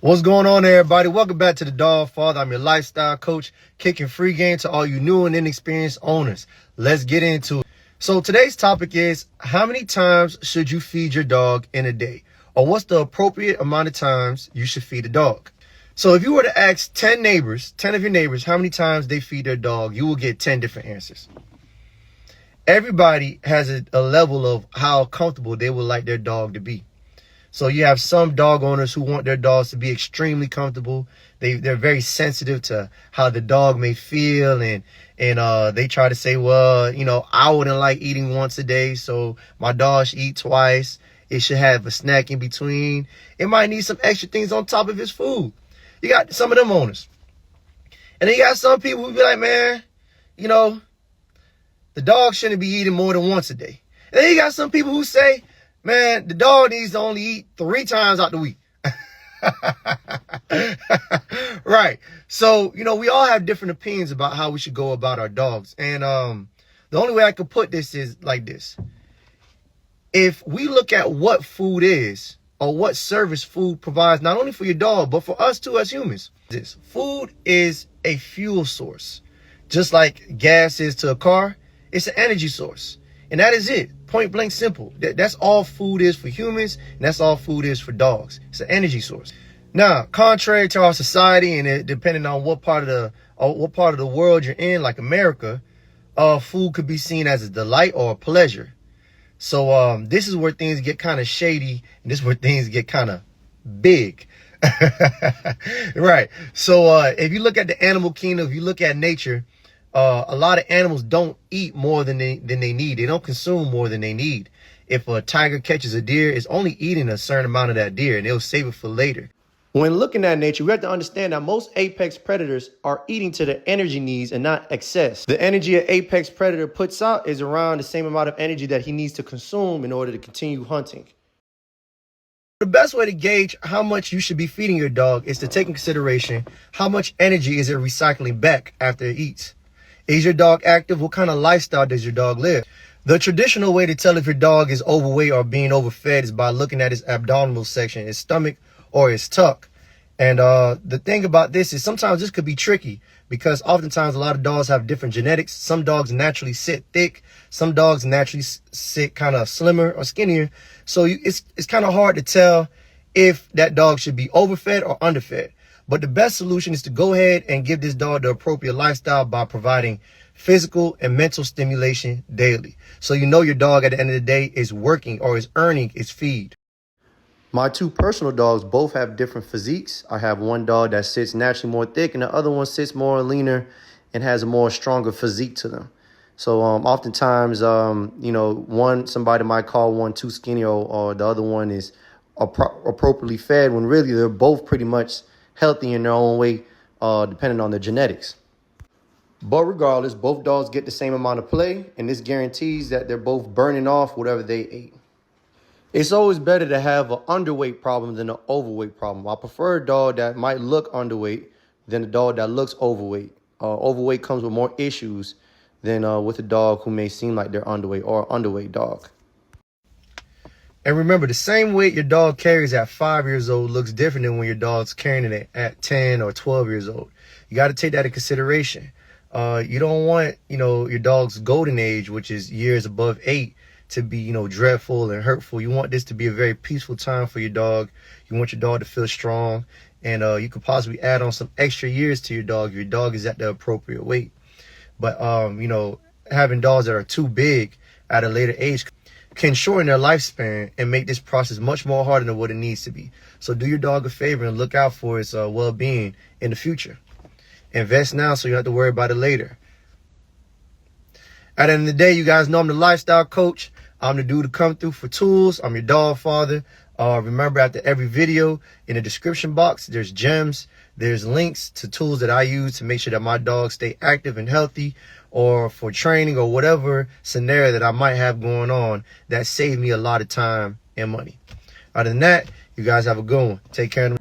What's going on, everybody? Welcome back to the Dog Father. I'm your lifestyle coach, kicking free game to all you new and inexperienced owners. Let's get into it. So today's topic is, how many times should you feed your dog in a day? Or what's the appropriate amount of times you should feed a dog? So if you were to ask 10 of your neighbors, how many times they feed their dog, you will get 10 different answers. Everybody has a level of how comfortable they would like their dog to be. So you have some dog owners who want their dogs to be extremely comfortable. They're very sensitive to how the dog may feel, and they try to say, well, I wouldn't like eating once a day, so my dog should eat twice. It should have a snack in between. It might need some extra things on top of his food. You got some of them owners. And then you got some people who be like, man, the dog shouldn't be eating more than once a day. And then you got some people who say, man, the dog needs to only eat 3 times out the week. Right. So, we all have different opinions about how we should go about our dogs. And the only way I could put this is like this. If we look at what food is, or what service food provides, not only for your dog, but for us too as humans. This food is a fuel source. Just like gas is to a car, it's an energy source. And that is it. Point blank simple. That's all food is for humans, and that's all food is for dogs. It's an energy source. Now, contrary to our society, and depending on what part of the world you're in, like America, food could be seen as a delight or a pleasure. So this is where things get kind of shady, and this is where things get kind of big. Right. So if you look at the animal kingdom, if you look at nature, a lot of animals don't eat more than they need. They don't consume more than they need. If a tiger catches a deer, it's only eating a certain amount of that deer, and they'll save it for later. When looking at nature, we have to understand that most apex predators are eating to their energy needs and not excess. The energy an apex predator puts out is around the same amount of energy that he needs to consume in order to continue hunting. The best way to gauge how much you should be feeding your dog is to take in consideration how much energy is it recycling back after it eats. Is your dog active? What kind of lifestyle does your dog live? The traditional way to tell if your dog is overweight or being overfed is by looking at his abdominal section, his stomach or his tuck. And the thing about this is sometimes this could be tricky because oftentimes a lot of dogs have different genetics. Some dogs naturally sit thick. Some dogs naturally sit kind of slimmer or skinnier. So it's kind of hard to tell if that dog should be overfed or underfed. But the best solution is to go ahead and give this dog the appropriate lifestyle by providing physical and mental stimulation daily. So your dog at the end of the day is working or is earning its feed. My 2 personal dogs both have different physiques. I have one dog that sits naturally more thick, and the other one sits more leaner and has a more stronger physique to them. So oftentimes, somebody might call one too skinny or the other one is appropriately fed, when really they're both pretty much healthy in their own way, depending on their genetics. But regardless, both dogs get the same amount of play, and this guarantees that they're both burning off whatever they ate. It's always better to have an underweight problem than an overweight problem. I prefer a dog that might look underweight than a dog that looks overweight. Overweight comes with more issues than with a dog who may seem like they're underweight or an underweight dog. And remember, the same weight your dog carries at 5 years old looks different than when your dog's carrying it at 10 or 12 years old. You got to take that into consideration. You don't want, your dog's golden age, which is years above 8, to be, dreadful and hurtful. You want this to be a very peaceful time for your dog. You want your dog to feel strong. And you could possibly add on some extra years to your dog if your dog is at the appropriate weight. But, having dogs that are too big at a later age can shorten their lifespan and make this process much more harder than what it needs to be. So do your dog a favor and look out for its well-being in the future. Invest now so you don't have to worry about it later. At the end of the day, you guys know I'm the lifestyle coach. I'm the dude to come through for tools. I'm your dog father. Remember, after every video, in the description box, there's gems. There's links to tools that I use to make sure that my dogs stay active and healthy, or for training or whatever scenario that I might have going on that saved me a lot of time and money. Other than that, you guys have a good one. Take care of them.